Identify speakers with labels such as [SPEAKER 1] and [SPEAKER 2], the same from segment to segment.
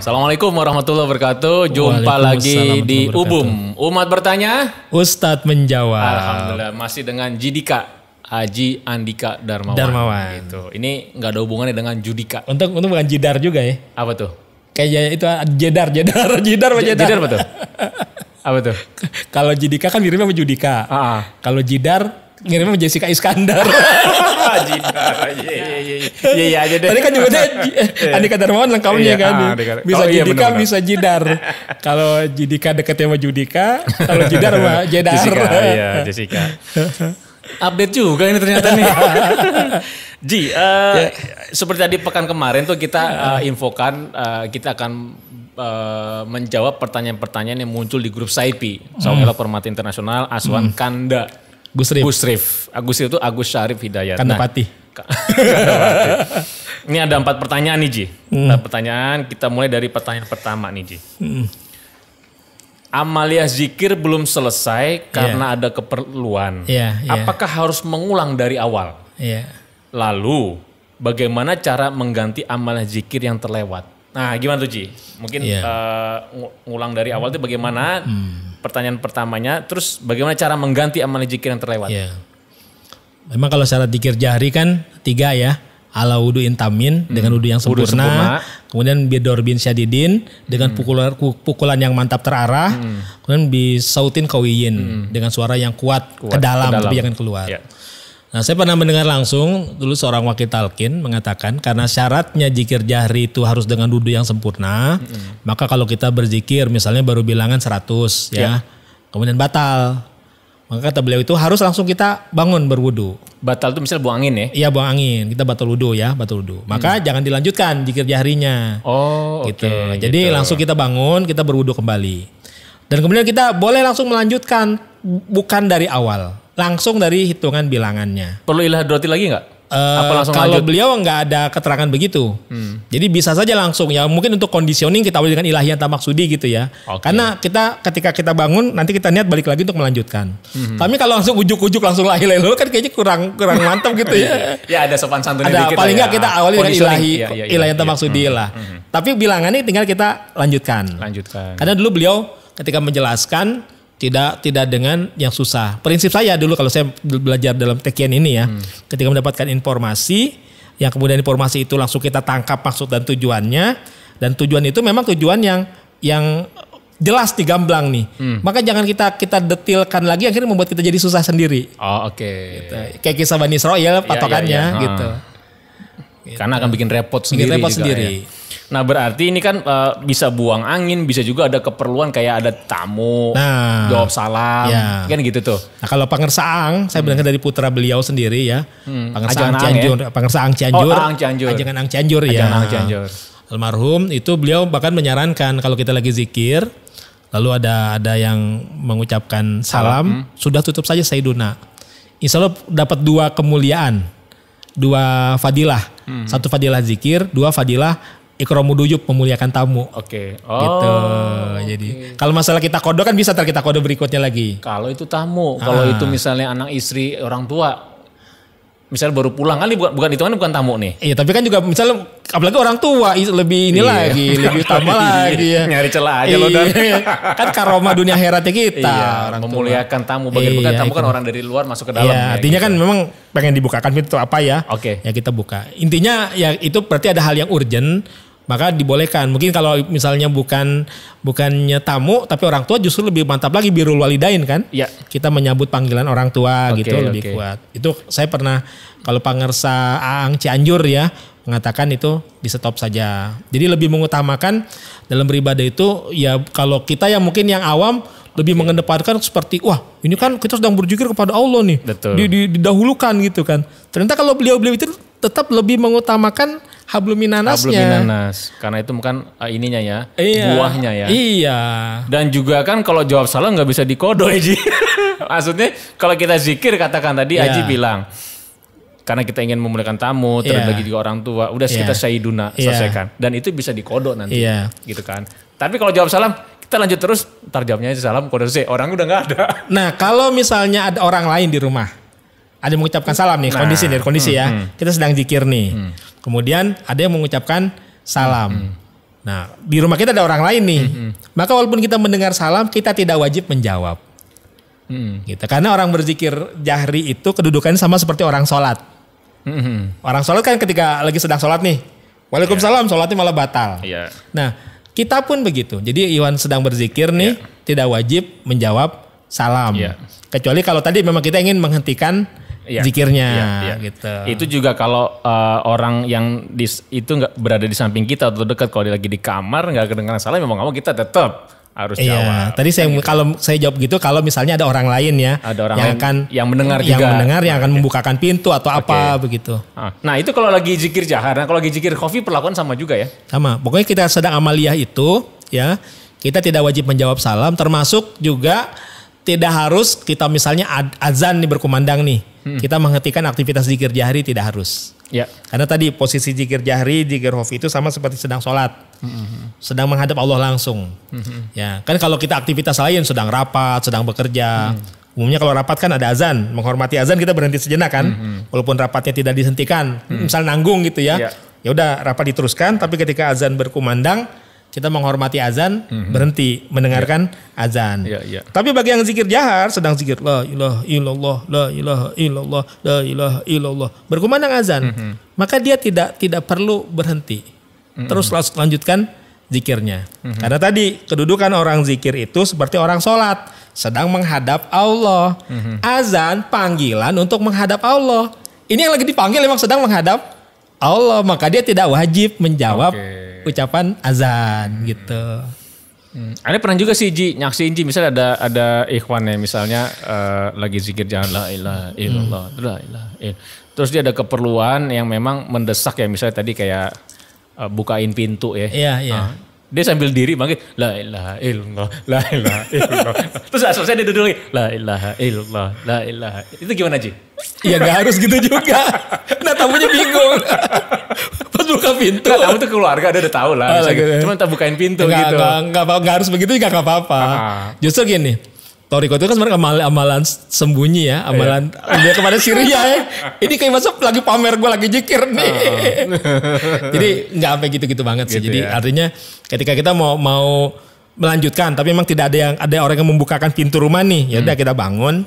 [SPEAKER 1] Assalamualaikum warahmatullahi wabarakatuh. Jumpa lagi di Ubum. Umat bertanya,
[SPEAKER 2] Ustadz menjawab.
[SPEAKER 1] Alhamdulillah masih dengan Jidika Haji Andika Darmawan. Gitu. Ini nggak ada hubungannya dengan Judika.
[SPEAKER 2] Untuk bukan Jidar juga ya?
[SPEAKER 1] Apa tuh?
[SPEAKER 2] Kayak itu Jedar apa tuh?
[SPEAKER 1] Apa tuh?
[SPEAKER 2] Kalau Jidika kan miripnya sama Judika. Kalau Jidar miripnya sama Jessica Iskandar.
[SPEAKER 1] Jidar, iya aja deh.
[SPEAKER 2] Tadi kan juga Andika Darmawan lengkapnya kan. Bisa Jidika, bisa Jidar. Kalau Jidika deketnya sama Judika, kalau Jidar sama Jedar.
[SPEAKER 1] Jessica, iya Jessica. Update juga ini ternyata nih. Ji, seperti tadi pekan kemarin tuh kita infokan kita akan menjawab pertanyaan-pertanyaan yang muncul di grup SAIPI, Saudara Permata Internasional Aswan Kanda. Gusrif. Itu Agus Syarif Hidayat.
[SPEAKER 2] Kandapati.
[SPEAKER 1] Ini ada 4 pertanyaan nih Ji. 4 pertanyaan, kita mulai dari pertanyaan pertama nih Ji. Amalia zikir belum selesai karena ada keperluan. Apakah harus mengulang dari awal? Lalu bagaimana cara mengganti amalia zikir yang terlewat? Nah gimana tuh Ji? Mungkin ngulang dari awal itu bagaimana? Pertanyaan pertamanya, terus bagaimana cara mengganti amalia zikir yang terlewat?
[SPEAKER 2] Memang kalau syarat zikir jahri kan 3 ya. Ala wudu'in tamin dengan wudu yang sempurna. Kemudian bidor bin syadidin dengan pukulan yang mantap terarah. Kemudian bisautin kawiyin dengan suara yang kuat ke dalam tapi jangan keluar. Nah saya pernah mendengar langsung dulu seorang wakil talqin mengatakan karena syaratnya zikir jahri itu harus dengan wudu yang sempurna. Maka kalau kita berzikir misalnya baru bilangan 100 ya. Kemudian batal. Maka kata beliau itu harus langsung kita bangun berwudu.
[SPEAKER 1] Batal itu misalnya buang angin ya?
[SPEAKER 2] Iya buang angin, kita batal wudu ya, batal wudu. Maka jangan dilanjutkan zikir jahrinya. Gitu. Jadi langsung kita bangun, kita berwudu kembali. Dan kemudian kita boleh langsung melanjutkan bukan dari awal, langsung dari hitungan bilangannya.
[SPEAKER 1] Perlu ilah droti lagi nggak?
[SPEAKER 2] Kalau beliau nggak ada keterangan begitu, jadi bisa saja langsung ya mungkin untuk conditioning kita awali dengan ilahiyah tamaksudi gitu ya. Karena ketika kita bangun nanti kita niat balik lagi untuk melanjutkan. Tapi kalau langsung ujuk-ujuk langsung la ilaha illallah kan kayaknya kurang mantap gitu ya.
[SPEAKER 1] Ya ada sopan santunnya dikit.
[SPEAKER 2] Paling nggak kita awali dengan ilahiyah tamaksudi lah. Tapi bilangannya tinggal kita lanjutkan. Karena dulu beliau ketika menjelaskan tidak dengan yang susah. Prinsip saya dulu kalau saya belajar dalam tekian ini ya, ketika mendapatkan informasi, yang kemudian informasi itu langsung kita tangkap maksud dan tujuannya, dan tujuan itu memang tujuan yang jelas digamblang nih. Maka jangan kita detilkan lagi, akhirnya membuat kita jadi susah sendiri. Gitu. Kayak kisah Bani Israil patokannya gitu.
[SPEAKER 1] Karena akan bikin repot sendiri. Ya. Nah berarti ini kan bisa buang angin, bisa juga ada keperluan kayak ada tamu, jawab salam, kan gitu tuh. Nah
[SPEAKER 2] kalau Pangersaang, saya mendengar dari putra beliau sendiri ya, Pangersaang Cianjur, Pangersaang Cianjur, Ajangan Ang Cianjur ya. Almarhum itu beliau bahkan menyarankan kalau kita lagi zikir, lalu ada yang mengucapkan salam, sudah tutup saja Sayyiduna. Insya Allah dapat 2 kemuliaan, 2 fadilah, 1 fadilah zikir, 2 fadilah ikromudujub memuliakan tamu. Gitu. Jadi kalau masalah kita kodo kan bisa kita kodo berikutnya lagi.
[SPEAKER 1] Kalau itu tamu, kalau itu misalnya anak istri orang tua, misalnya baru pulang kan bukan tamu nih. Iya,
[SPEAKER 2] tapi kan juga misalnya apalagi orang tua lebih lagi, lebih utama lagi ya.
[SPEAKER 1] Nyari celah aja loh dan
[SPEAKER 2] kan karomah dunia akhiratnya kita.
[SPEAKER 1] Orang memuliakan tamu, bagian tamu kan orang dari luar masuk ke dalam.
[SPEAKER 2] Artinya kan memang pengen dibukakan pintu apa ya? Ya kita buka. Intinya ya itu berarti ada hal yang urgent. Maka dibolehkan. Mungkin kalau misalnya bukannya tamu tapi orang tua justru lebih mantap lagi birrul walidain kan. Kita menyambut panggilan orang tua gitu lebih kuat. Itu saya pernah kalau Pangersaang Cianjur ya mengatakan itu di stop saja. Jadi lebih mengutamakan dalam beribadah itu ya kalau kita yang mungkin yang awam lebih mengedepankan seperti wah ini kan kita sedang berzikir kepada Allah nih. Didahulukan gitu kan. Ternyata kalau beliau itu tetap lebih mengutamakan hablum minanasnya.
[SPEAKER 1] Karena itu bukan ininya ya, buahnya ya. Dan juga kan kalau jawab salam nggak bisa dikodo Haji. Maksudnya kalau kita zikir katakan tadi Haji bilang, karena kita ingin memuliakan tamu, terbagi juga orang tua, udah kita Sayyiduna selesaikan. Dan itu bisa dikodo nanti, gitu kan. Tapi kalau jawab salam, kita lanjut terus, ntar jawabnya aja salam, kode C, orang udah nggak ada.
[SPEAKER 2] Nah kalau misalnya ada orang lain di rumah, ada yang mengucapkan salam nih, kondisi ya, kita sedang zikir nih. Kemudian ada yang mengucapkan salam. Nah, di rumah kita ada orang lain nih. Maka walaupun kita mendengar salam, kita tidak wajib menjawab. Gitu. Karena orang berzikir jahri itu kedudukannya sama seperti orang sholat. Orang sholat kan ketika lagi sedang sholat nih, waalaikumsalam, sholatnya malah batal. Nah, kita pun begitu. Jadi Iwan sedang berzikir nih, tidak wajib menjawab salam. Kecuali kalau tadi memang kita ingin menghentikan zikirnya. Gitu.
[SPEAKER 1] Itu juga kalau orang yang itu nggak berada di samping kita atau dekat, kalau dia lagi di kamar nggak kedengaran salam, memang nggak mau, kita tetap harus jawab.
[SPEAKER 2] Tadi kalau saya jawab gitu, kalau misalnya ada orang lain ya,
[SPEAKER 1] ada orang yang mendengar juga,
[SPEAKER 2] yang akan membukakan pintu atau apa begitu.
[SPEAKER 1] Nah itu kalau lagi zikir jahar. Nah kalau lagi zikir khafi perlakuan sama juga ya?
[SPEAKER 2] Sama. Pokoknya kita sedang amaliyah itu ya, kita tidak wajib menjawab salam, termasuk juga tidak harus kita misalnya azan nih berkumandang nih, kita menghentikan aktivitas zikir jahri, tidak harus. Karena tadi posisi zikir jahri, zikir khafi itu sama seperti sedang sholat, sedang menghadap Allah langsung. Ya, kan kalau kita aktivitas lain, sedang rapat, sedang bekerja, umumnya kalau rapat kan ada azan, menghormati azan kita berhenti sejenak kan, walaupun rapatnya tidak dihentikan, misal nanggung gitu ya, ya udah rapat diteruskan, tapi ketika azan berkumandang, kita menghormati azan, berhenti mendengarkan azan. Tapi bagi yang zikir jahar, sedang zikir la ilaha illallah, la ilaha illallah, la ilaha illallah, berkumandang azan, maka dia tidak perlu berhenti. Terus lanjutkan zikirnya. Karena tadi kedudukan orang zikir itu seperti orang sholat, sedang menghadap Allah. Azan panggilan untuk menghadap Allah. Ini yang lagi dipanggil memang sedang menghadap Allah, maka dia tidak wajib menjawab ucapan azan gitu.
[SPEAKER 1] Ada pernah juga sih nyaksiin misalnya ada ikhwannya misalnya lagi zikir jangan la ilaha illallah, la ilaha illallah. Terus dia ada keperluan yang memang mendesak ya, misalnya tadi kayak bukain pintu ya. Dia sambil diri manggil la ilaha illallah, la ilaha illallah. Terus selesai dia duduk lagi la ilaha illallah, la ilaha. Itu gimana Ji?
[SPEAKER 2] Ya gak harus gitu juga. Nah tamunya bingung. Pas buka pintu.
[SPEAKER 1] Nah, tamu tuh keluarga dia udah tahu lah. Cuma tak bukain pintu gitu.
[SPEAKER 2] Gak harus begitu juga gak apa-apa. Justru gini. Toriko itu kan sebenarnya amalan sembunyi ya. Amalan dia kepada Syria ya. Ini kayak masuk lagi pamer gue lagi zikir nih. Jadi gak sampai gitu-gitu banget sih. Jadi artinya ketika kita mau melanjutkan. Tapi memang tidak ada orang yang membukakan pintu rumah nih. Ya udah kita bangun.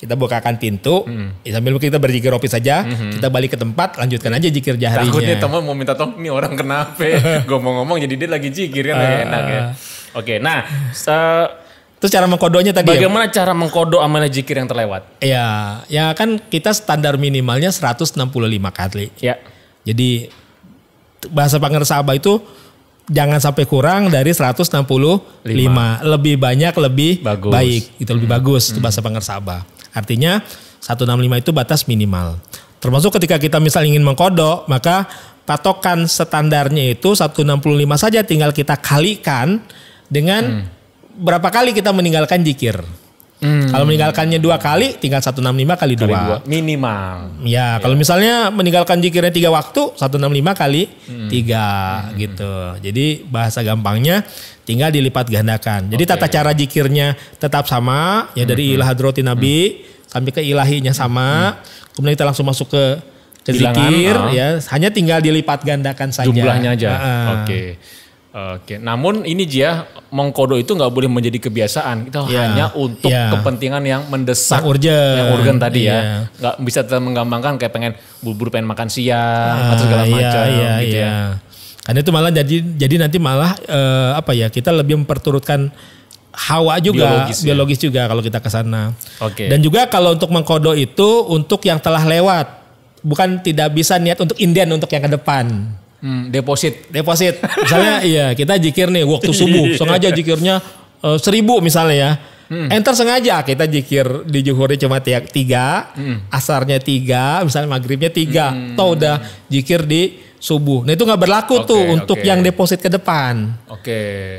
[SPEAKER 2] Kita bukakan pintu, sambil kita berzikir ropi saja, kita balik ke tempat, lanjutkan aja zikir jahrinya.
[SPEAKER 1] Takutnya teman mau minta tolong, nih orang kenapa? Gue mau ngomong jadi dia lagi zikir kan enak ya. Oke, nah
[SPEAKER 2] terus cara mengkodonya tadi.
[SPEAKER 1] Bagaimana cara mengkodo amalan zikir yang terlewat?
[SPEAKER 2] Ya kan kita standar minimalnya 165 kali. Jadi bahasa pengersabah itu jangan sampai kurang dari 165. Lebih banyak lebih baik, itu lebih bagus itu bahasa pengersabah. Artinya 165 itu batas minimal. Termasuk ketika kita misal ingin mengkodok, maka patokan standarnya itu 165 saja, tinggal kita kalikan dengan berapa kali kita meninggalkan zikir. Kalau meninggalkannya 2 kali, tinggal 165 kali 2.
[SPEAKER 1] Minimal.
[SPEAKER 2] Ya, kalau misalnya meninggalkan zikirnya 3 waktu, 165 kali 3 gitu. Jadi bahasa gampangnya tinggal dilipat gandakan. Jadi tata cara zikirnya tetap sama, ya dari ilah hadrati Nabi sampai ke ilahinya sama. Kemudian kita langsung masuk ke zikir, ya hanya tinggal dilipat gandakan saja.
[SPEAKER 1] Jumlahnya aja. Oke, namun ini Jia, mengkodo itu nggak boleh menjadi kebiasaan. Itu hanya untuk kepentingan yang mendesak, yang urgen tadi ya. Nggak bisa menggampangkan kayak pengen buru-buru pengen makan siang atau segala macam gitu ya.
[SPEAKER 2] Karena itu malah jadi nanti malah kita lebih memperturutkan hawa juga, biologis juga kalau kita ke sana. Dan juga kalau untuk mengkodo itu untuk yang telah lewat, bukan tidak bisa niat untuk inden untuk yang ke depan.
[SPEAKER 1] Deposit.
[SPEAKER 2] Misalnya kita zikir nih waktu subuh, sengaja zikirnya 1000 misalnya ya. Enter sengaja kita zikir di zuhurnya cuma 3, asarnya 3, misalnya maghribnya 3. Atau udah zikir di subuh. Nah itu gak berlaku untuk yang deposit ke depan.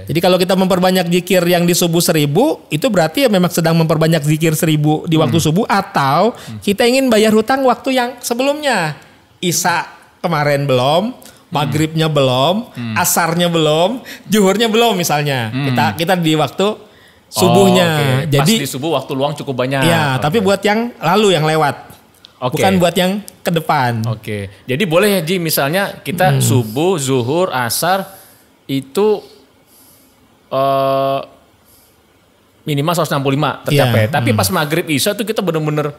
[SPEAKER 2] Jadi kalau kita memperbanyak zikir yang di subuh 1000, itu berarti ya memang sedang memperbanyak zikir 1000 di waktu subuh, atau kita ingin bayar hutang waktu yang sebelumnya. Isya kemarin belum, maghribnya belum, asarnya belum, zuhurnya belum misalnya. Kita di waktu subuhnya.
[SPEAKER 1] Jadi pas di subuh waktu luang cukup banyak.
[SPEAKER 2] Ya, tapi buat yang lalu, yang lewat. Bukan buat yang ke depan.
[SPEAKER 1] Jadi boleh ya Ji, misalnya kita subuh, zuhur, asar, itu minimal 165 tercapai. Tapi pas maghrib isya tuh kita bener-bener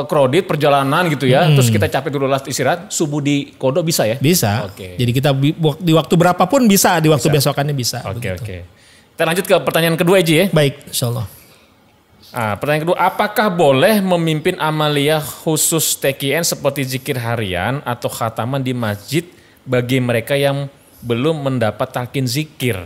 [SPEAKER 1] kredit perjalanan gitu ya. Terus kita capek dulu istirahat, subuh di kodok bisa ya?
[SPEAKER 2] Bisa. Jadi kita di waktu berapapun bisa, di waktu besokannya bisa.
[SPEAKER 1] Oke. Kita lanjut ke pertanyaan kedua Eji ya.
[SPEAKER 2] Baik, insyaallah.
[SPEAKER 1] Pertanyaan kedua, apakah boleh memimpin amalia khusus TKN seperti zikir harian atau khataman di masjid bagi mereka yang belum mendapat talqin zikir?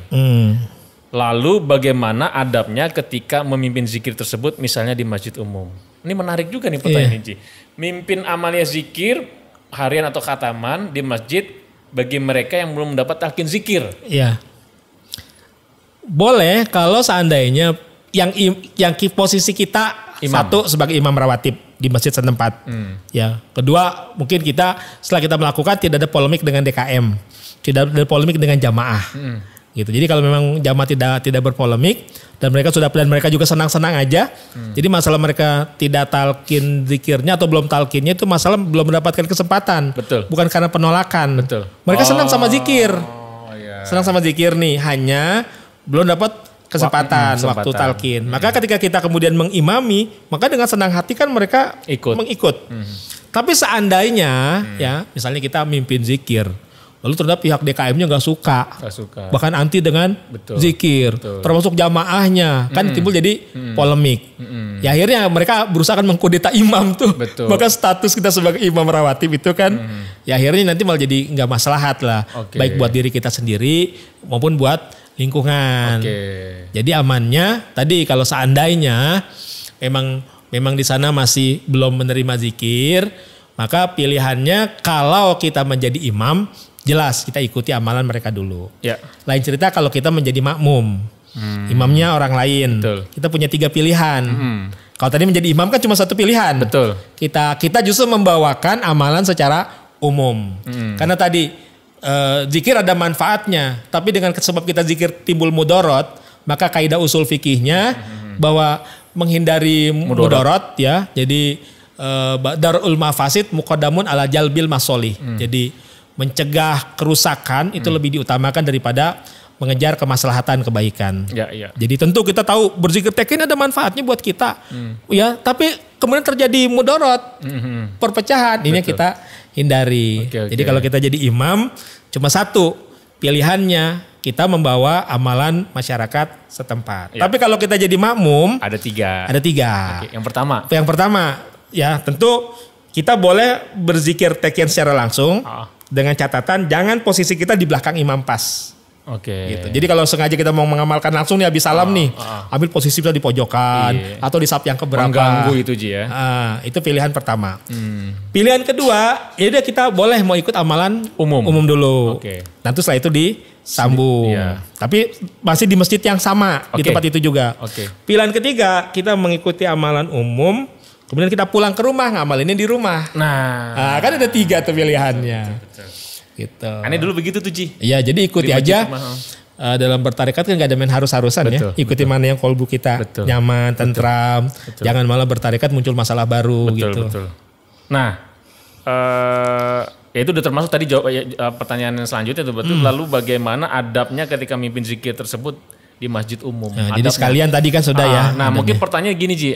[SPEAKER 1] Lalu bagaimana adabnya ketika memimpin zikir tersebut misalnya di masjid umum? Ini menarik juga nih pertanyaan ini. Mimpin amalia zikir harian atau khataman di masjid bagi mereka yang belum mendapat talqin zikir.
[SPEAKER 2] Iya. Boleh kalau seandainya yang posisi kita satu sebagai imam rawatib di masjid setempat. Ya, kedua mungkin kita setelah kita melakukan tidak ada polemik dengan DKM, tidak ada polemik dengan jamaah. Gitu. Jadi kalau memang jamaah tidak berpolemik dan mereka juga senang-senang aja. Jadi masalah mereka tidak talqin zikirnya atau belum talqinnya itu masalah belum mendapatkan kesempatan.
[SPEAKER 1] Betul.
[SPEAKER 2] Bukan karena penolakan.
[SPEAKER 1] Betul.
[SPEAKER 2] Mereka senang sama zikir. Senang sama zikir nih, hanya belum dapat kesempatan waktu talqin. Maka ketika kita kemudian mengimami, maka dengan senang hati kan mereka mengikut. Tapi seandainya ya, misalnya kita mimpin zikir, lalu ternyata pihak DKM-nya nggak suka, bahkan anti dengan zikir, termasuk jamaahnya, kan timbul jadi polemik. Ya akhirnya mereka berusaha kan mengkudeta imam tuh. Maka status kita sebagai imam rawatib itu kan, ya akhirnya nanti malah jadi nggak maslahat lah, baik buat diri kita sendiri maupun buat lingkungan. Jadi amannya tadi kalau seandainya memang di sana masih belum menerima zikir, maka pilihannya kalau kita menjadi imam, jelas kita ikuti amalan mereka dulu. Lain cerita kalau kita menjadi makmum, imamnya orang lain. Kita punya 3 pilihan. Kalau tadi menjadi imam kan cuma 1 pilihan. Kita justru membawakan amalan secara umum. Karena tadi zikir ada manfaatnya, tapi dengan sebab kita zikir timbul mudorot, maka kaidah usul fikihnya bahwa menghindari mudorot ya, jadi darul mafasid muqaddamun ala jalbil masolih. Jadi mencegah kerusakan itu lebih diutamakan daripada mengejar kemaslahatan kebaikan. Jadi tentu kita tahu berzikir tekin ada manfaatnya buat kita, ya. Tapi kemudian terjadi mudorot, perpecahan, ini kita hindari. Jadi kalau kita jadi imam, cuma 1 pilihannya kita membawa amalan masyarakat setempat. Tapi kalau kita jadi makmum,
[SPEAKER 1] ada 3. Yang
[SPEAKER 2] pertama, ya tentu kita boleh berzikir tekin secara langsung dengan catatan jangan posisi kita di belakang imam pas. Gitu. Jadi kalau sengaja kita mau mengamalkan langsung nih habis salam nih, ambil posisi bisa di pojokan atau di sap yang keberapa.
[SPEAKER 1] Mengganggu itu Ji ya.
[SPEAKER 2] Itu pilihan pertama. Pilihan kedua, ya udah kita boleh mau ikut amalan umum dulu. Nanti setelah itu disambung. Tapi masih di masjid yang sama, di tempat itu juga. Pilihan ketiga, kita mengikuti amalan umum, kemudian kita pulang ke rumah ngamalinnya di rumah. Nah, kan ada 3 tuh pilihannya. Betul. Gitu.
[SPEAKER 1] Aneh dulu begitu tuh Ji.
[SPEAKER 2] Iya, jadi ikuti aja. Dalam bertarekat kan gak ada main harus-harusan ya. Ikuti mana yang kolbu kita nyaman, tentram. Jangan malah bertarekat muncul masalah baru gitu.
[SPEAKER 1] Nah, ya itu udah termasuk tadi pertanyaan selanjutnya itu betul. Lalu bagaimana adabnya ketika mimpin zikir tersebut di masjid umum?
[SPEAKER 2] Nah, jadi sekalian tadi kan sudah ya.
[SPEAKER 1] Nah, mungkin pertanyaan gini Ji.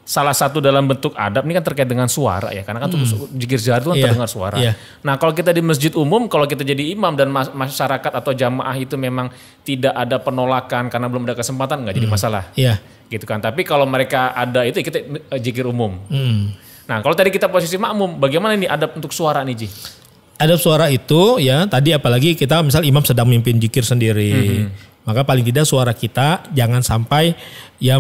[SPEAKER 1] Salah satu dalam bentuk adab ini kan terkait dengan suara ya, karena kan zikir jahar itu kan terdengar suara. Nah kalau kita di masjid umum, kalau kita jadi imam dan masyarakat atau jamaah itu memang tidak ada penolakan karena belum ada kesempatan, nggak jadi masalah. Gitu kan. Tapi kalau mereka ada itu kita zikir umum. Nah kalau tadi kita posisi makmum, bagaimana ini adab untuk suara nih Ji?
[SPEAKER 2] Adab suara itu ya tadi apalagi kita misal imam sedang mimpin zikir sendiri. Maka paling tidak suara kita jangan sampai yang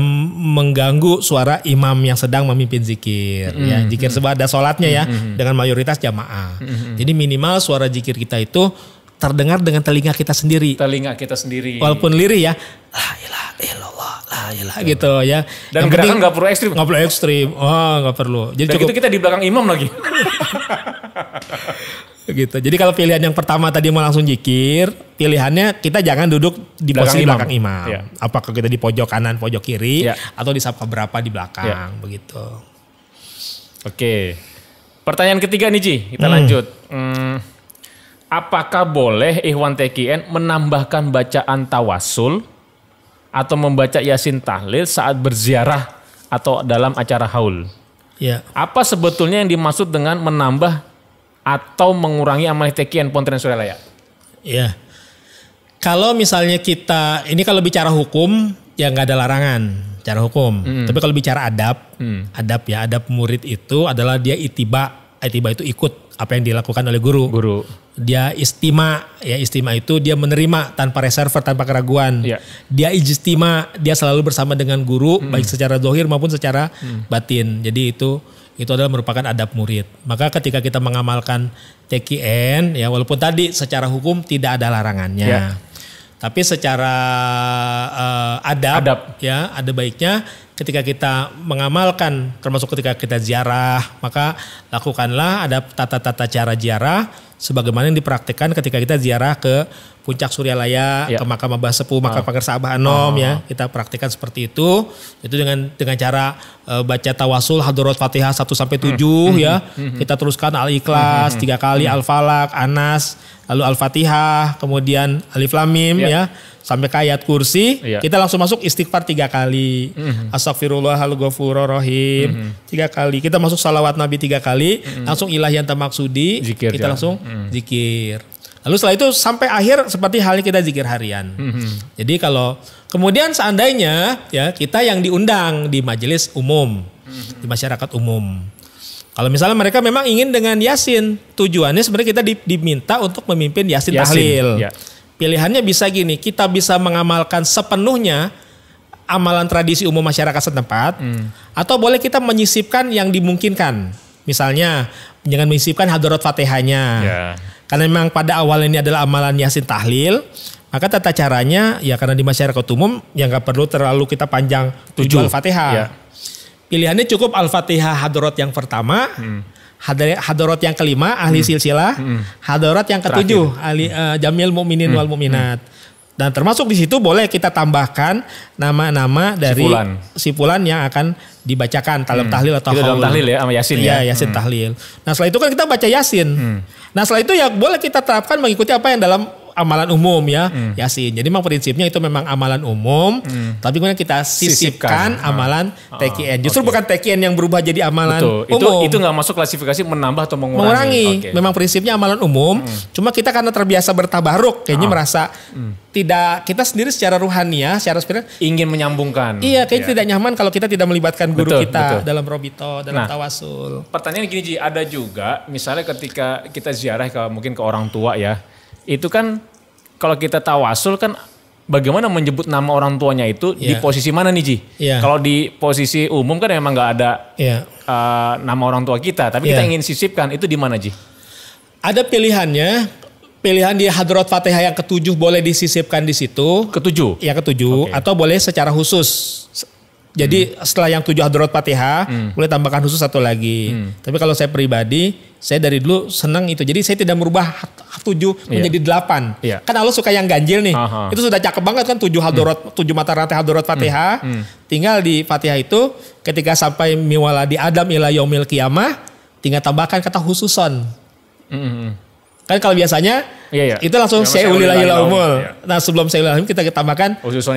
[SPEAKER 2] mengganggu suara imam yang sedang memimpin zikir. Ya, zikir sebab ada sholatnya ya dengan mayoritas jamaah. Jadi minimal suara zikir kita itu terdengar dengan telinga kita sendiri. Walaupun lirih ya, la ilaha illallah, la ilaha gitu ya.
[SPEAKER 1] Dan gerakan nggak perlu ekstrim.
[SPEAKER 2] Nggak perlu ekstrim. Oh nggak perlu.
[SPEAKER 1] Jadi cukup itu kita di belakang imam lagi.
[SPEAKER 2] Gitu. Jadi kalau pilihan yang pertama tadi mau langsung zikir, pilihannya kita jangan duduk di posisi belakang imam. Apakah kita di pojok kanan, pojok kiri, atau di saf berapa di belakang, begitu.
[SPEAKER 1] Pertanyaan ketiga nih Ji, kita lanjut. apakah boleh Ikhwan TKN menambahkan bacaan tawasul atau membaca Yasin tahlil saat berziarah atau dalam acara haul?
[SPEAKER 2] Ya.
[SPEAKER 1] Apa sebetulnya yang dimaksud dengan menambah atau mengurangi amal TKN Pontren Suralaya?
[SPEAKER 2] Ya. Kalau misalnya kita, ini kalau bicara hukum ya nggak ada larangan cara hukum. Tapi kalau bicara adab, adab murid itu adalah dia itiba itu ikut apa yang dilakukan oleh guru. Dia istima itu dia menerima tanpa reserve, tanpa keraguan. Yeah. Dia ijtima, dia selalu bersama dengan guru baik secara zahir maupun secara batin. Jadi itu adalah merupakan adab murid. Maka ketika kita mengamalkan TKN ya walaupun tadi secara hukum tidak ada larangannya. Yeah. Tapi secara adab ya ada baiknya ketika kita mengamalkan termasuk ketika kita ziarah maka lakukanlah ada tata-tata cara ziarah sebagaimana yang dipraktikkan ketika kita ziarah ke Puncak Suryalaya, ke makam Abah Sepuh, makam Pangersa Abah Anom ya. Kita praktikkan seperti itu dengan cara baca tawasul Hadrorat Fatihah 1 sampai 7 ya. Kita teruskan Al-Ikhlas 3 kali, Al-Falaq, Anas, lalu Al-Fatihah, kemudian Alif Lam Mim ya. Sampai ke ayat kursi, kita langsung masuk istighfar 3 kali. Astaghfirullahalghafururrahim 3 kali. Kita masuk salawat Nabi 3 kali, langsung ilahi anta maksudi, kita langsung zikir. Lalu setelah itu sampai akhir seperti halnya kita zikir harian. Jadi kalau kemudian seandainya ya kita yang diundang di majelis umum, di masyarakat umum. Kalau misalnya mereka memang ingin dengan Yasin, tujuannya sebenarnya kita diminta untuk memimpin Yasin tahlil. Pilihannya bisa gini, kita bisa mengamalkan sepenuhnya amalan tradisi umum masyarakat setempat, atau boleh kita menyisipkan yang dimungkinkan. Misalnya, jangan menyisipkan Hadrorat Fatihahnya. Karena memang pada awal ini adalah amalan Yasin tahlil, maka tata caranya ya karena di masyarakat umum ya nggak perlu terlalu kita panjang 7 Al-Fatihah. Pilihannya cukup Al-Fatihah Hadrorat yang pertama, Hadrorat yang kelima ahli silsilah, Hadrorat yang ketujuh ahli Jamil Mukminin wal Mukminat. Dan termasuk di situ boleh kita tambahkan nama-nama dari sifulan yang akan dibacakan dalam tahlil atau
[SPEAKER 1] dalam tahlil ya sama Yasin ya.
[SPEAKER 2] Yasin tahlil. Nah setelah itu kan kita baca Yasin. Nah setelah itu ya boleh kita terapkan mengikuti apa yang dalam amalan umum ya Yasin. Jadi memang prinsipnya itu memang amalan umum, tapi kemudian kita sisipkan amalan TKN. Justru bukan TKN yang berubah jadi amalan umum.
[SPEAKER 1] Itu nggak masuk klasifikasi menambah atau mengurangi.
[SPEAKER 2] Memang prinsipnya amalan umum. Cuma kita karena terbiasa bertabaruk, kayaknya merasa tidak, kita sendiri secara ruhani ya, secara spiritual
[SPEAKER 1] ingin menyambungkan.
[SPEAKER 2] Iya, kayaknya tidak nyaman kalau kita tidak melibatkan guru kita dalam robito, dalam tawasul.
[SPEAKER 1] Pertanyaan gini Ji, ada juga misalnya ketika kita ziarah mungkin ke orang tua ya. Itu kan kalau kita tawasul kan bagaimana menyebut nama orang tuanya itu di posisi mana nih Ji? Kalau di posisi umum kan memang nggak ada nama orang tua kita, tapi kita ingin sisipkan itu di mana Ji?
[SPEAKER 2] Ada pilihannya, pilihan di Hadrorat Fatihah yang ketujuh boleh disisipkan di situ.
[SPEAKER 1] Ketujuh?
[SPEAKER 2] Ya ketujuh, atau boleh secara khusus. Jadi setelah yang 7 Hadrorat Fatihah boleh tambahkan khusus 1 lagi. Tapi kalau saya pribadi, saya dari dulu senang itu. Jadi saya tidak merubah 7 menjadi 8. Kan Allah suka yang ganjil nih. Itu sudah cakep banget kan 7 Hadrorat, 7 mata rantai Hadrorat Fatihah. Tinggal di Fatihah itu ketika sampai miwaladi Adam ila yaumil qiyamah, tinggal tambahkan kata khususon. Kan kalau biasanya itu langsung syai'ulillahil umul. Nah sebelum syai'ulillahil kita tambahkan khususon.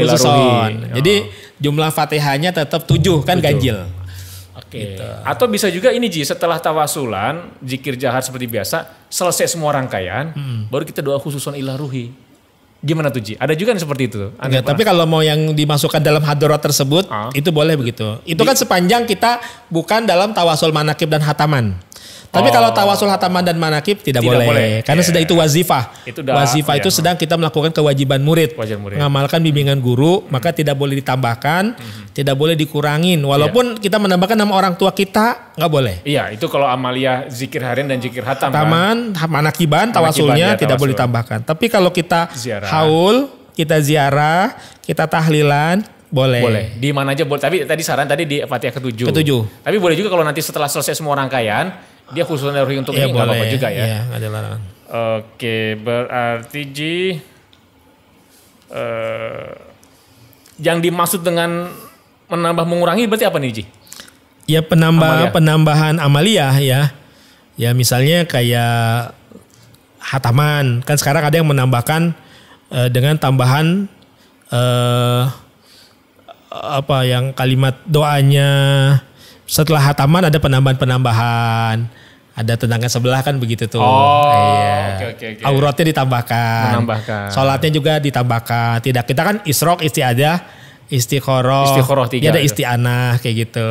[SPEAKER 2] Jadi jumlah Fatihahnya tetap 7 kan ganjil.
[SPEAKER 1] Gitu. Atau bisa juga ini Ji, setelah tawasulan, zikir jahar seperti biasa, selesai semua rangkaian, baru kita doa khususon ila ruhi. Gimana tuh Ji? Ada juga yang seperti itu?
[SPEAKER 2] Enggak, tapi kalau mau yang dimasukkan dalam hadrorat tersebut, itu boleh begitu. Itu kan sepanjang kita bukan dalam tawasul manakib dan hataman. Tapi kalau tawasul hataman dan manakib tidak boleh. Karena sudah itu wazifah. Wazifah itu sedang kita melakukan kewajiban murid. Mengamalkan bimbingan guru, maka tidak boleh ditambahkan, tidak boleh dikurangin. Walaupun kita menambahkan nama orang tua kita, nggak boleh.
[SPEAKER 1] Iya, itu kalau amalia zikir harian dan zikir hatam.
[SPEAKER 2] Hataman, manakiban, tawasulnya tidak boleh ditambahkan. Tapi kalau kita haul, kita ziarah, kita tahlilan, boleh.
[SPEAKER 1] Di mana aja boleh. Tapi tadi saran tadi di Fatihah ke-7. Tapi boleh juga kalau nanti setelah selesai semua rangkaian, dia khusus ruhi untuk ini nggak apa-apa juga ya.
[SPEAKER 2] Iya, nggak ada larangan.
[SPEAKER 1] Oke, berarti Ji, yang dimaksud dengan menambah mengurangi berarti apa nih Ji?
[SPEAKER 2] Ya penambahan amaliyah ya. Ya misalnya kayak hataman. Kan sekarang ada yang menambahkan dengan tambahan yang kalimat doanya setelah hataman ada penambahan. Ada tendangan sebelah kan begitu tuh.
[SPEAKER 1] Okay.
[SPEAKER 2] Auratnya ditambahkan. Sholatnya juga ditambahkan. Tidak, kita kan isrok, istiadah, istikharah, 3. Ada isti'anah kayak gitu.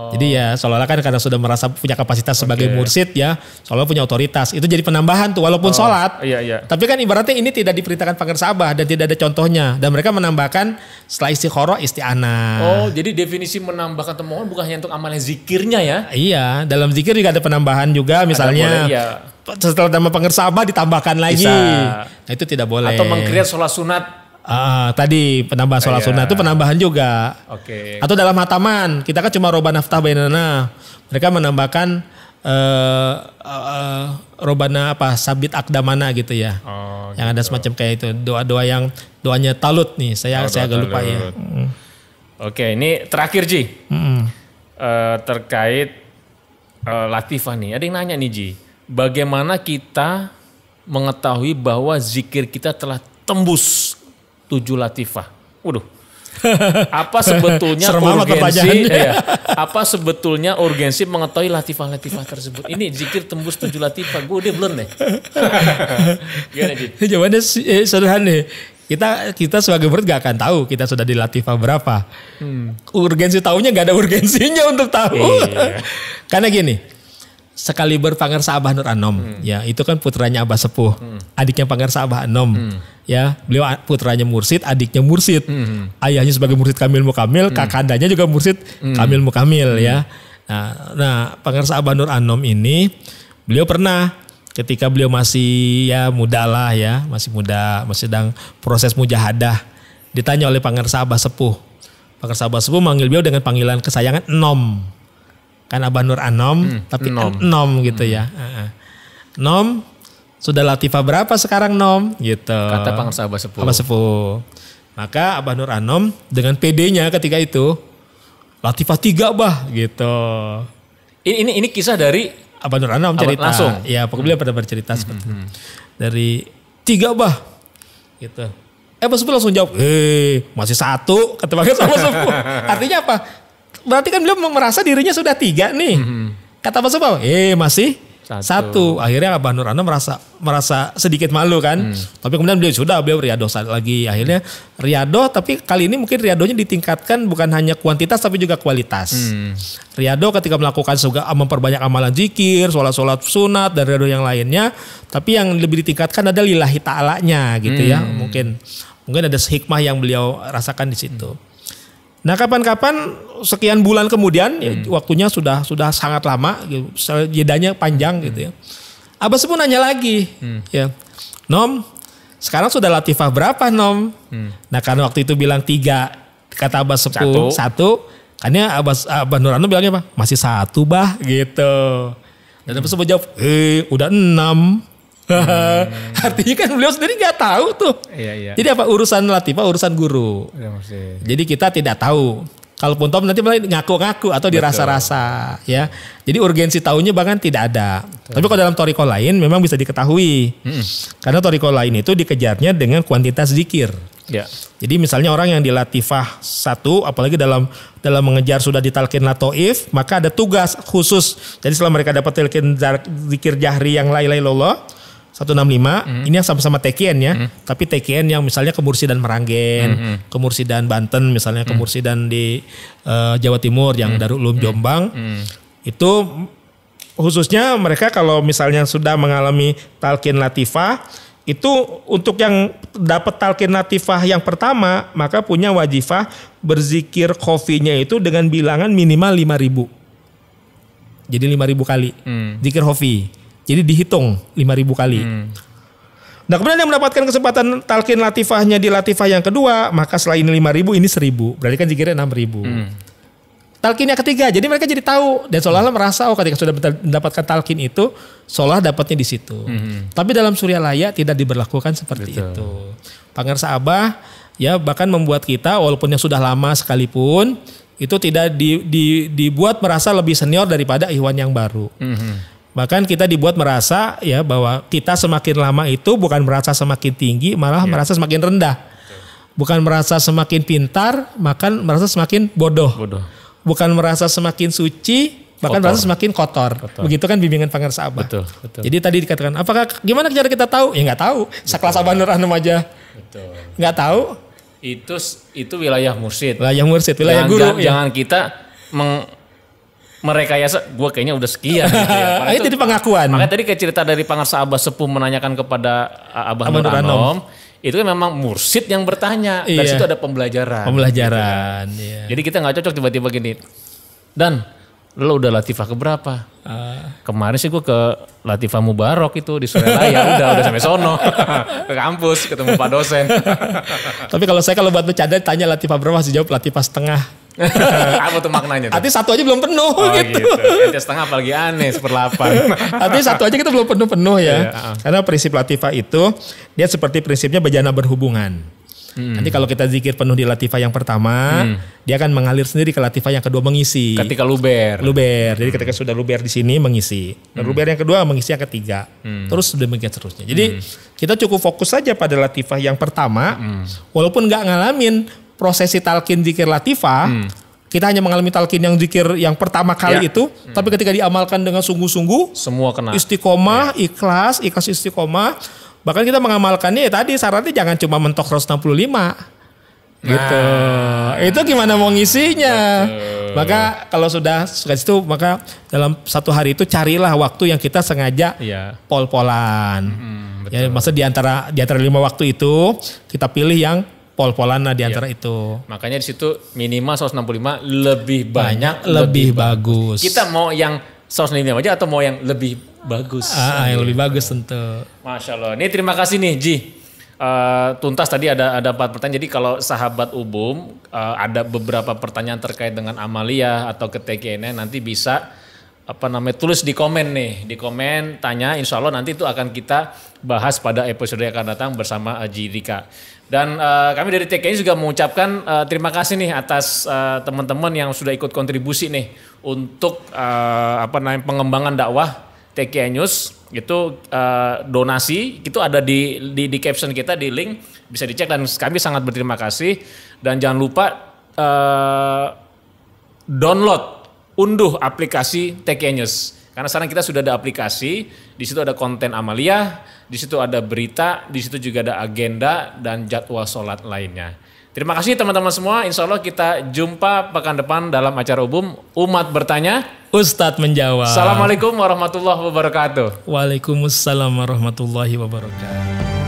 [SPEAKER 2] Jadi ya seolah-olah kan karena sudah merasa punya kapasitas sebagai mursyid ya, seolah punya otoritas. Itu jadi penambahan tuh walaupun sholat.
[SPEAKER 1] Iya.
[SPEAKER 2] Tapi kan ibaratnya ini tidak diperintahkan pangersabah dan tidak ada contohnya. Dan mereka menambahkan setelah istikharah isti'anah.
[SPEAKER 1] Jadi definisi menambahkan temuan bukan hanya untuk amalan zikirnya ya?
[SPEAKER 2] Iya, dalam zikir juga ada penambahan juga misalnya. Setelah nama pangersabah ditambahkan lagi. Bisa. Nah itu tidak boleh.
[SPEAKER 1] Atau meng-create sholat sunat.
[SPEAKER 2] Tadi penambahan sholat sunnah itu penambahan juga. Atau dalam hataman kita kan cuma Robbana ftah bainana. Mereka menambahkan Robbana sabit akdamana gitu ya. Yang ada semacam kayak itu doa-doa yang doanya talut nih. Saya agak lupa ya.
[SPEAKER 1] Ini terakhir Ji. Terkait latifah nih. Ada yang nanya nih Ji. Bagaimana kita mengetahui bahwa zikir kita telah tembus 7 latifah. Waduh. Apa sebetulnya apa sebetulnya urgensi mengetahui latifah-latifah tersebut? Ini zikir tembus 7 latifah. Gue udah belum deh. Gimana Ji?
[SPEAKER 2] Jawabannya sederhana. Kita sebagai murid gak akan tahu kita sudah di latifah berapa. Urgensi tahunya gak ada urgensinya untuk tahu. Karena gini. Sekali berpangersa Abah Nur Anom, ya itu kan putranya Abah Sepuh, adiknya pangersa Abah Anom, ya beliau putranya mursyid, adiknya mursyid, ayahnya sebagai mursyid Kamil Mukamil, kakandanya juga mursyid Kamil Mukamil, ya. Nah pangersa Abah Nur Anom ini, beliau pernah ketika beliau masih muda lah ya, masih sedang proses mujahadah, ditanya oleh pangersa Abah Sepuh manggil beliau dengan panggilan kesayangan Nom. Kan Abah Nur Anom, tapi Nom gitu ya. Nom, sudah latifah berapa sekarang Nom? Gitu.
[SPEAKER 1] Kata pangersa Abah
[SPEAKER 2] Sepuh. Maka Abah Nur Anom dengan PD-nya ketika itu, latifah 3 bah gitu.
[SPEAKER 1] Ini kisah dari
[SPEAKER 2] Abah Nur Anom cerita.
[SPEAKER 1] Langsung?
[SPEAKER 2] Ya pokoknya beliau pada bercerita seperti itu. Dari 3 bah gitu. Abah Sepuh langsung jawab, masih 1, kata pangersa Abah Sepuh. Artinya apa? Berarti kan beliau merasa dirinya sudah 3 nih. Kata Abah Sepuh, masih 1. Akhirnya Abah Nur Anom merasa sedikit malu kan. Tapi kemudian beliau riadoh lagi. Akhirnya riadoh, tapi kali ini mungkin riadohnya ditingkatkan bukan hanya kuantitas tapi juga kualitas. Riadoh ketika melakukan memperbanyak amalan zikir, sholat sunat dan riadoh yang lainnya. Tapi yang lebih ditingkatkan adalah lillahi ta'alanya gitu ya. Mungkin ada hikmah yang beliau rasakan di situ. Nah kapan-kapan sekian bulan kemudian waktunya sudah sangat lama, jedanya panjang gitu ya. Abah Sepuh nanya lagi, ya, Nom, sekarang sudah latifah berapa Nom? Nah karena waktu itu bilang 3, kata Abah Sepuh 1, karena Abah Nur Anom bilangnya apa? Masih 1 bah gitu. Dan Abah Sepuh jawab, udah 6. Artinya kan beliau sendiri nggak tahu tuh.
[SPEAKER 1] Iya.
[SPEAKER 2] Jadi apa urusan latifah, urusan guru. Jadi kita tidak tahu. Kalaupun tahu nanti malah ngaku-ngaku atau dirasa-rasa ya. Jadi urgensi tahunya bahkan tidak ada. Tapi kalau dalam thariqah lain memang bisa diketahui. Karena thariqah lain itu dikejarnya dengan kuantitas zikir.
[SPEAKER 1] Ya.
[SPEAKER 2] Jadi misalnya orang yang di latifah 1, apalagi dalam mengejar sudah ditalqin latoif, maka ada tugas khusus. Jadi setelah mereka dapat talqin zikir jahri yang la ilaha illallah 165, ini yang sama-sama TKN ya, tapi TKN yang misalnya kemursidan Meranggen, kemursidan Banten, misalnya kemursidan di Jawa Timur yang Darul Ulum Jombang, itu khususnya mereka kalau misalnya sudah mengalami talqin latifah, itu untuk yang dapat talqin latifah yang pertama, maka punya wajifah berzikir khofinya itu dengan bilangan minimal 5.000. Jadi 5.000 kali zikir khofi. Jadi dihitung 5.000 kali. Nah kemudian yang mendapatkan kesempatan talqin latifahnya di latifah yang kedua, maka selain 5.000 ini 1.000. Berarti kan zikirnya 6.000. Talqin yang ketiga, jadi mereka jadi tahu dan seolah-olah merasa ketika sudah mendapatkan talqin itu, seolah dapatnya di situ. Tapi dalam surya laya tidak diberlakukan seperti itu. Pangersa Abah ya bahkan membuat kita walaupun yang sudah lama sekalipun itu tidak dibuat merasa lebih senior daripada ikhwan yang baru. Bahkan kita dibuat merasa ya bahwa kita semakin lama itu bukan merasa semakin tinggi, malah merasa semakin rendah. Bukan merasa semakin pintar, bahkan merasa semakin bodoh. Bukan merasa semakin suci, bahkan merasa semakin kotor. Begitu kan bimbingan Pangeran Abah.
[SPEAKER 1] Betul.
[SPEAKER 2] Jadi tadi dikatakan, apakah gimana cara kita tahu? Ya nggak tahu. Sekelas Abah Nur Anom aja. Nggak tahu.
[SPEAKER 1] Itu wilayah mursyid.
[SPEAKER 2] Wilayah guru.
[SPEAKER 1] Jangan kita merekayasa, gue kayaknya udah sekian. Gitu ya.
[SPEAKER 2] Itu di pengakuan.
[SPEAKER 1] Makanya tadi kayak cerita dari Pangeran Abah Sepuh menanyakan kepada Abah Nur Anom. Itu kan memang mursyid yang bertanya. Dari situ ada pembelajaran. Gitu.
[SPEAKER 2] Iya.
[SPEAKER 1] Jadi kita nggak cocok tiba-tiba gini. Dan lo udah latifah keberapa? Kemarin sih gue ke Latifah Mubarok itu di Surabaya. udah sampai sono. Ke kampus ketemu Pak dosen.
[SPEAKER 2] Tapi kalau buat bercanda tanya latifah berapa, masih jawab latifah setengah.
[SPEAKER 1] Apa tuh maknanya tuh?
[SPEAKER 2] Artinya satu aja belum penuh gitu.
[SPEAKER 1] Ente setengah apalagi aneh 1/8.
[SPEAKER 2] Artinya satu aja kita belum penuh ya. Karena prinsip latifah itu dia seperti prinsipnya bejana berhubungan. Nanti kalau kita zikir penuh di latifah yang pertama, dia akan mengalir sendiri ke latifah yang kedua mengisi.
[SPEAKER 1] Ketika luber.
[SPEAKER 2] Jadi ketika sudah luber di sini mengisi. Dan luber yang kedua mengisi yang ketiga. Terus demikian seterusnya. Jadi kita cukup fokus saja pada latifah yang pertama, walaupun nggak ngalamin prosesi talqin zikir latifah, kita hanya mengalami talqin yang zikir yang pertama kali itu, tapi ketika diamalkan dengan sungguh-sungguh,
[SPEAKER 1] semua kena.
[SPEAKER 2] Istiqomah, ikhlas istiqomah. Bahkan kita mengamalkannya ya tadi syaratnya jangan cuma mentok 165. Gitu. Itu gimana mau ngisinya? Maka kalau sudah situ, maka dalam satu hari itu carilah waktu yang kita sengaja pol-polan. Ya, maksudnya di antara 5 waktu itu kita pilih yang pol-polan di antara itu.
[SPEAKER 1] Makanya di situ minimal 165 lebih banyak
[SPEAKER 2] lebih bagus.
[SPEAKER 1] Kita mau yang 165 aja atau mau yang lebih bagus?
[SPEAKER 2] Yang lebih bagus tentu.
[SPEAKER 1] Masya Allah. Ini terima kasih nih Ji. Tuntas tadi ada 4 pertanyaan. Jadi kalau sahabat Ubum ada beberapa pertanyaan terkait dengan amalia atau ke TKN nanti bisa tulis di komen nih. Di komen tanya, insya Allah nanti itu akan kita bahas pada episode yang akan datang bersama Haji Rika. Dan kami dari TKN juga mengucapkan terima kasih nih atas teman-teman yang sudah ikut kontribusi nih untuk pengembangan dakwah TKN News. Itu donasi itu ada di caption kita, di link bisa dicek, dan kami sangat berterima kasih. Dan jangan lupa unduh aplikasi TKN News. Karena sekarang kita sudah ada aplikasi, di situ ada konten amalia, di situ ada berita, di situ juga ada agenda dan jadwal sholat lainnya. Terima kasih teman-teman semua. Insya Allah kita jumpa pekan depan dalam acara Ubum. Umat bertanya,
[SPEAKER 2] Ustadz menjawab.
[SPEAKER 1] Assalamualaikum warahmatullahi wabarakatuh.
[SPEAKER 2] Waalaikumsalam warahmatullahi wabarakatuh.